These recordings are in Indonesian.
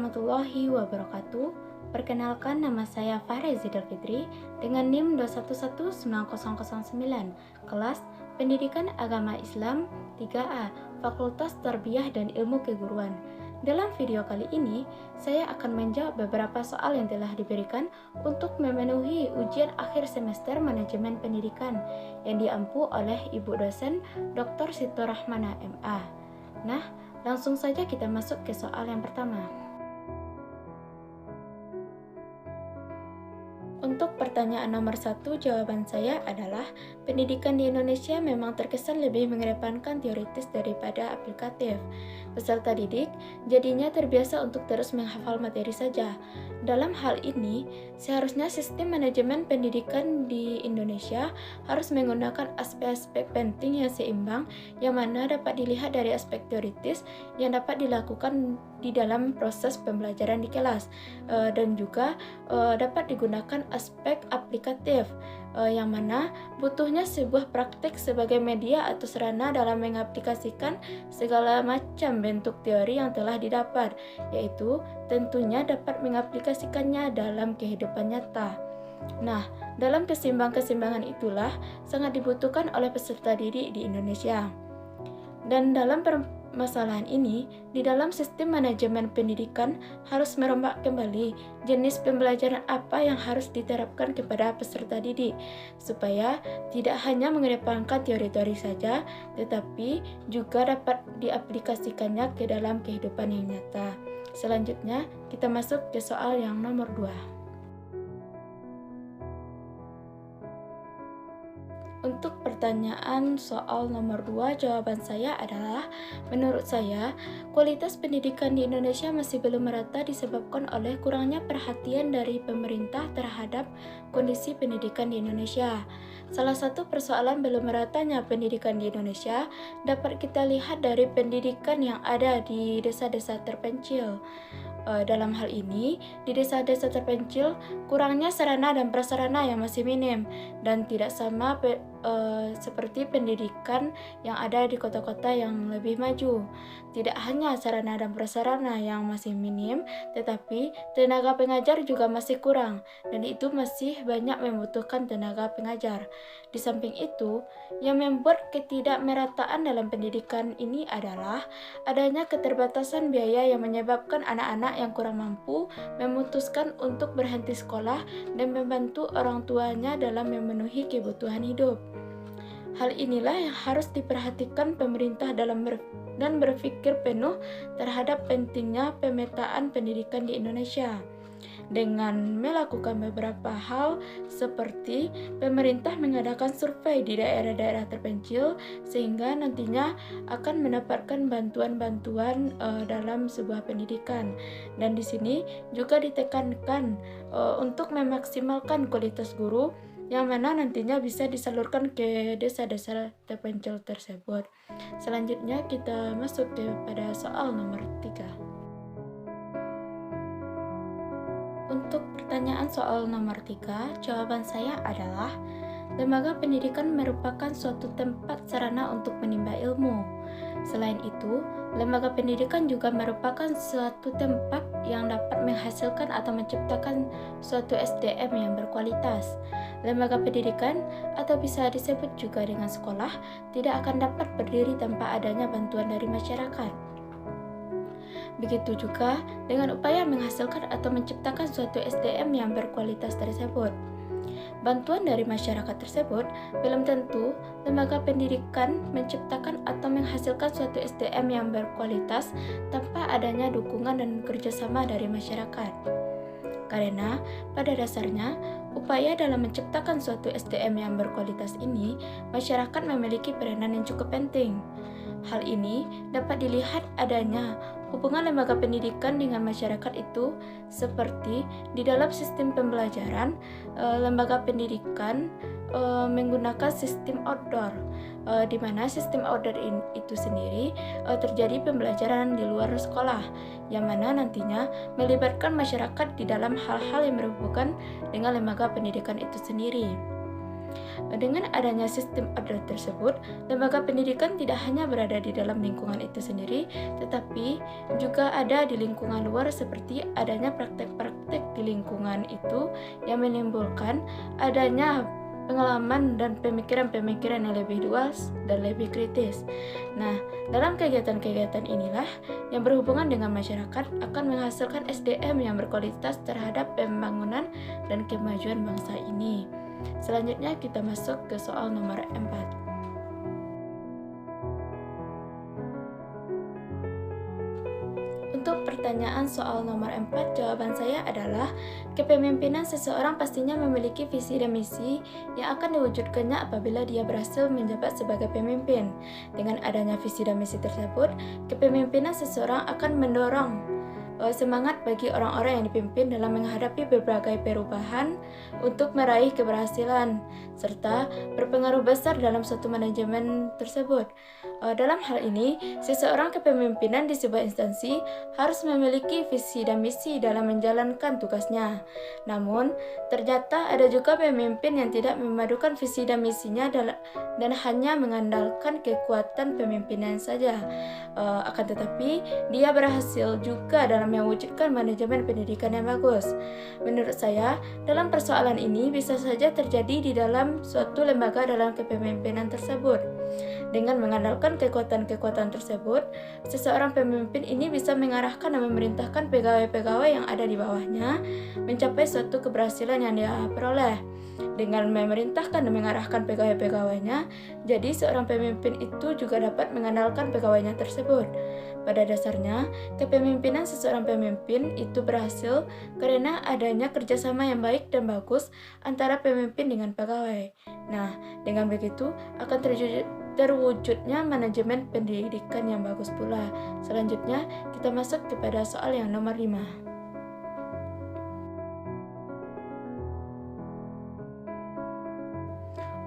warahmatullahi wabarakatuh. Perkenalkan, nama saya Fahri Zidal Fitri dengan NIM 2119009, kelas Pendidikan Agama Islam 3A, Fakultas Tarbiyah dan Ilmu Keguruan. Dalam video kali ini, saya akan menjawab beberapa soal yang telah diberikan untuk memenuhi ujian akhir semester manajemen pendidikan yang diampu oleh Ibu dosen Dr. Sitorahmana MA. Nah, langsung saja kita masuk ke soal yang pertama. Untuk pertanyaan nomor 1, jawaban saya adalah pendidikan di Indonesia memang terkesan lebih mengedepankan teoritis daripada aplikatif. Peserta didik jadinya terbiasa untuk terus menghafal materi saja. Dalam hal ini, seharusnya sistem manajemen pendidikan di Indonesia harus menggunakan aspek-aspek penting yang seimbang, yang mana dapat dilihat dari aspek teoritis yang dapat dilakukan di dalam proses pembelajaran di kelas, dan juga dapat digunakan aspek aplikatif, yang mana butuhnya sebuah praktik sebagai media atau sarana dalam mengaplikasikan segala macam bentuk teori yang telah didapat, yaitu tentunya dapat mengaplikasikannya dalam kehidupan nyata. Nah, dalam keseimbangan itulah sangat dibutuhkan oleh peserta didik di Indonesia. Dan dalam permasalahan ini, di dalam sistem manajemen pendidikan harus merombak kembali jenis pembelajaran apa yang harus diterapkan kepada peserta didik, supaya tidak hanya mengedepankan teori-teori saja, tetapi juga dapat diaplikasikannya ke dalam kehidupan yang nyata. Selanjutnya, kita masuk ke soal yang nomor 2. Untuk pertanyaan soal nomor 2, jawaban saya adalah, menurut saya, kualitas pendidikan di Indonesia masih belum merata disebabkan oleh kurangnya perhatian dari pemerintah terhadap kondisi pendidikan di Indonesia. Salah satu persoalan belum meratanya pendidikan di Indonesia dapat kita lihat dari pendidikan yang ada di desa-desa terpencil. Dalam hal ini, di desa-desa terpencil, kurangnya sarana dan prasarana yang masih minim dan tidak sama seperti pendidikan yang ada di kota-kota yang lebih maju. Tidak hanya sarana dan prasarana yang masih minim, tetapi tenaga pengajar juga masih kurang, dan itu masih banyak membutuhkan tenaga pengajar. Di samping itu, yang membuat ketidakmerataan dalam pendidikan ini adalah adanya keterbatasan biaya yang menyebabkan anak-anak yang kurang mampu memutuskan untuk berhenti sekolah dan membantu orang tuanya dalam memenuhi kebutuhan hidup. Hal inilah yang harus diperhatikan pemerintah dan berpikir penuh terhadap pentingnya pemetaan pendidikan di Indonesia, dengan melakukan beberapa hal seperti pemerintah mengadakan survei di daerah-daerah terpencil sehingga nantinya akan mendapatkan bantuan-bantuan dalam sebuah pendidikan. Dan di sini juga ditekankan untuk memaksimalkan kualitas guru yang mana nantinya bisa disalurkan ke desa-desa terpencil tersebut. Selanjutnya kita masuk kepada soal nomor 3. Untuk pertanyaan soal nomor 3, jawaban saya adalah lembaga pendidikan merupakan suatu tempat sarana untuk menimba ilmu. Selain itu, lembaga pendidikan juga merupakan suatu tempat yang dapat menghasilkan atau menciptakan suatu SDM yang berkualitas. Lembaga pendidikan, atau bisa disebut juga dengan sekolah, tidak akan dapat berdiri tanpa adanya bantuan dari masyarakat. Begitu juga dengan upaya menghasilkan atau menciptakan suatu SDM yang berkualitas tersebut. Bantuan dari masyarakat tersebut belum tentu lembaga pendidikan menciptakan atau menghasilkan suatu SDM yang berkualitas tanpa adanya dukungan dan kerjasama dari masyarakat. Karena pada dasarnya, upaya dalam menciptakan suatu SDM yang berkualitas ini, masyarakat memiliki peranan yang cukup penting. Hal ini dapat dilihat adanya hubungan lembaga pendidikan dengan masyarakat itu seperti di dalam sistem pembelajaran, lembaga pendidikan menggunakan sistem outdoor, di mana sistem outdoor itu sendiri terjadi pembelajaran di luar sekolah, yang mana nantinya melibatkan masyarakat di dalam hal-hal yang berhubungan dengan lembaga pendidikan itu sendiri. Dengan adanya sistem order tersebut, lembaga pendidikan tidak hanya berada di dalam lingkungan itu sendiri, tetapi juga ada di lingkungan luar seperti adanya praktek-praktek di lingkungan itu yang menimbulkan adanya pengalaman dan pemikiran-pemikiran yang lebih luas dan lebih kritis. Nah, dalam kegiatan-kegiatan inilah yang berhubungan dengan masyarakat akan menghasilkan SDM yang berkualitas terhadap pembangunan dan kemajuan bangsa ini. Selanjutnya kita masuk ke soal nomor 4. Untuk pertanyaan soal nomor 4, jawaban saya adalah kepemimpinan seseorang pastinya memiliki visi dan misi yang akan diwujudkannya apabila dia berhasil menjabat sebagai pemimpin. Dengan adanya visi dan misi tersebut, kepemimpinan seseorang akan mendorong semangat bagi orang-orang yang dipimpin dalam menghadapi berbagai perubahan untuk meraih keberhasilan, serta berpengaruh besar dalam suatu manajemen tersebut. Dalam hal ini, seseorang kepemimpinan di sebuah instansi harus memiliki visi dan misi dalam menjalankan tugasnya. Namun, ternyata ada juga pemimpin yang tidak memadukan visi dan misinya dan hanya mengandalkan kekuatan pemimpinan saja. Akan tetapi, dia berhasil juga dalam mewujudkan manajemen pendidikan yang bagus. Menurut saya, dalam persoalan ini bisa saja terjadi di dalam suatu lembaga dalam kepemimpinan tersebut. Dengan mengandalkan kekuatan-kekuatan tersebut, seseorang pemimpin ini bisa mengarahkan dan memerintahkan pegawai-pegawai yang ada di bawahnya mencapai suatu keberhasilan yang dia peroleh. Dengan memerintahkan dan mengarahkan pegawai-pegawainya, jadi seorang pemimpin itu juga dapat mengandalkan pegawainya tersebut. Pada dasarnya, kepemimpinan seseorang pemimpin itu berhasil karena adanya kerjasama yang baik dan bagus antara pemimpin dengan pegawai. Nah, dengan begitu akan terwujudnya manajemen pendidikan yang bagus pula. Selanjutnya, kita masuk kepada soal yang nomor 5.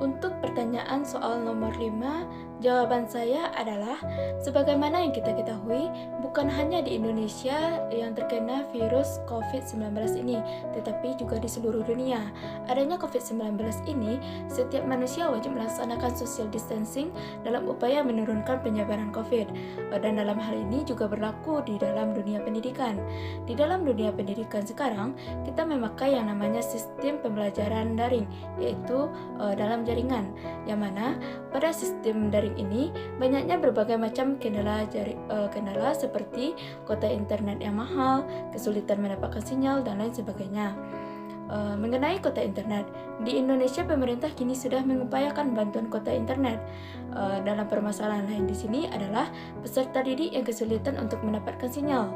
Untuk pertanyaan soal nomor 5, jawaban saya adalah sebagaimana yang kita ketahui, bukan hanya di Indonesia yang terkena virus COVID-19 ini, tetapi juga di seluruh dunia. Adanya COVID-19 ini, setiap manusia wajib melaksanakan social distancing dalam upaya menurunkan penyebaran COVID. Dan dalam hal ini juga berlaku di dalam dunia pendidikan. Di dalam dunia pendidikan sekarang, kita memakai yang namanya sistem pembelajaran daring, yaitu dalam jaringan, yang mana pada sistem daring ini banyaknya berbagai macam kendala seperti kuota internet yang mahal, kesulitan mendapatkan sinyal, dan lain sebagainya. Mengenai kuota internet, di Indonesia pemerintah kini sudah mengupayakan bantuan kuota internet. Dalam permasalahan lain di sini adalah peserta didik yang kesulitan untuk mendapatkan sinyal.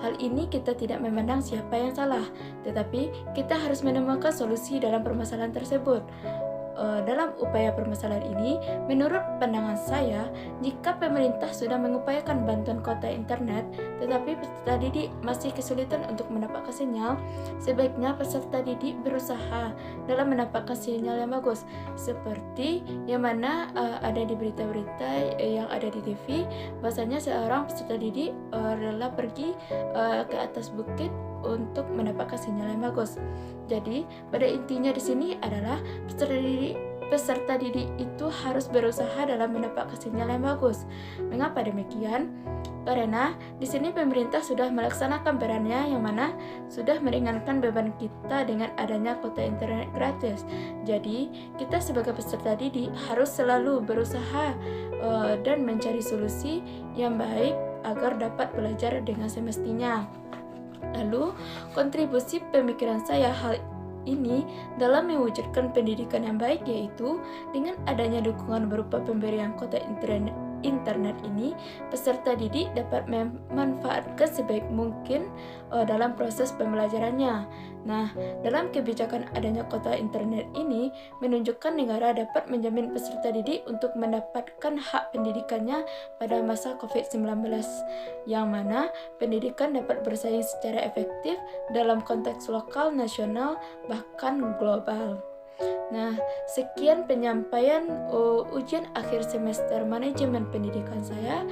Hal ini kita tidak memandang siapa yang salah, tetapi kita harus menemukan solusi dalam permasalahan tersebut. Dalam upaya permasalahan ini, menurut pandangan saya, jika pemerintah sudah mengupayakan bantuan kuota internet, tetapi peserta didik masih kesulitan untuk mendapatkan sinyal, sebaiknya peserta didik berusaha dalam mendapatkan sinyal yang bagus, seperti yang mana ada di berita-berita yang ada di TV, bahwasanya seorang peserta didik rela pergi ke atas bukit untuk mendapatkan sinyal yang bagus. Jadi, pada intinya di sini adalah peserta didik itu harus berusaha dalam mendapatkan sinyal yang bagus. Mengapa demikian? Karena di sini pemerintah sudah melaksanakan perannya yang mana sudah meringankan beban kita dengan adanya kuota internet gratis. Jadi, kita sebagai peserta didik harus selalu berusaha dan mencari solusi yang baik agar dapat belajar dengan semestinya. Lalu, kontribusi pemikiran saya hal ini dalam mewujudkan pendidikan yang baik yaitu dengan adanya dukungan berupa pemberian kuota internet ini, peserta didik dapat memanfaatkan sebaik mungkin dalam proses pembelajarannya. Nah, dalam kebijakan adanya kuota internet ini menunjukkan negara dapat menjamin peserta didik untuk mendapatkan hak pendidikannya pada masa COVID-19, yang mana pendidikan dapat bersaing secara efektif dalam konteks lokal, nasional, bahkan global. Nah, sekian penyampaian ujian akhir semester manajemen pendidikan saya.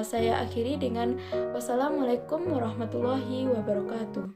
Saya akhiri dengan wassalamualaikum warahmatullahi wabarakatuh.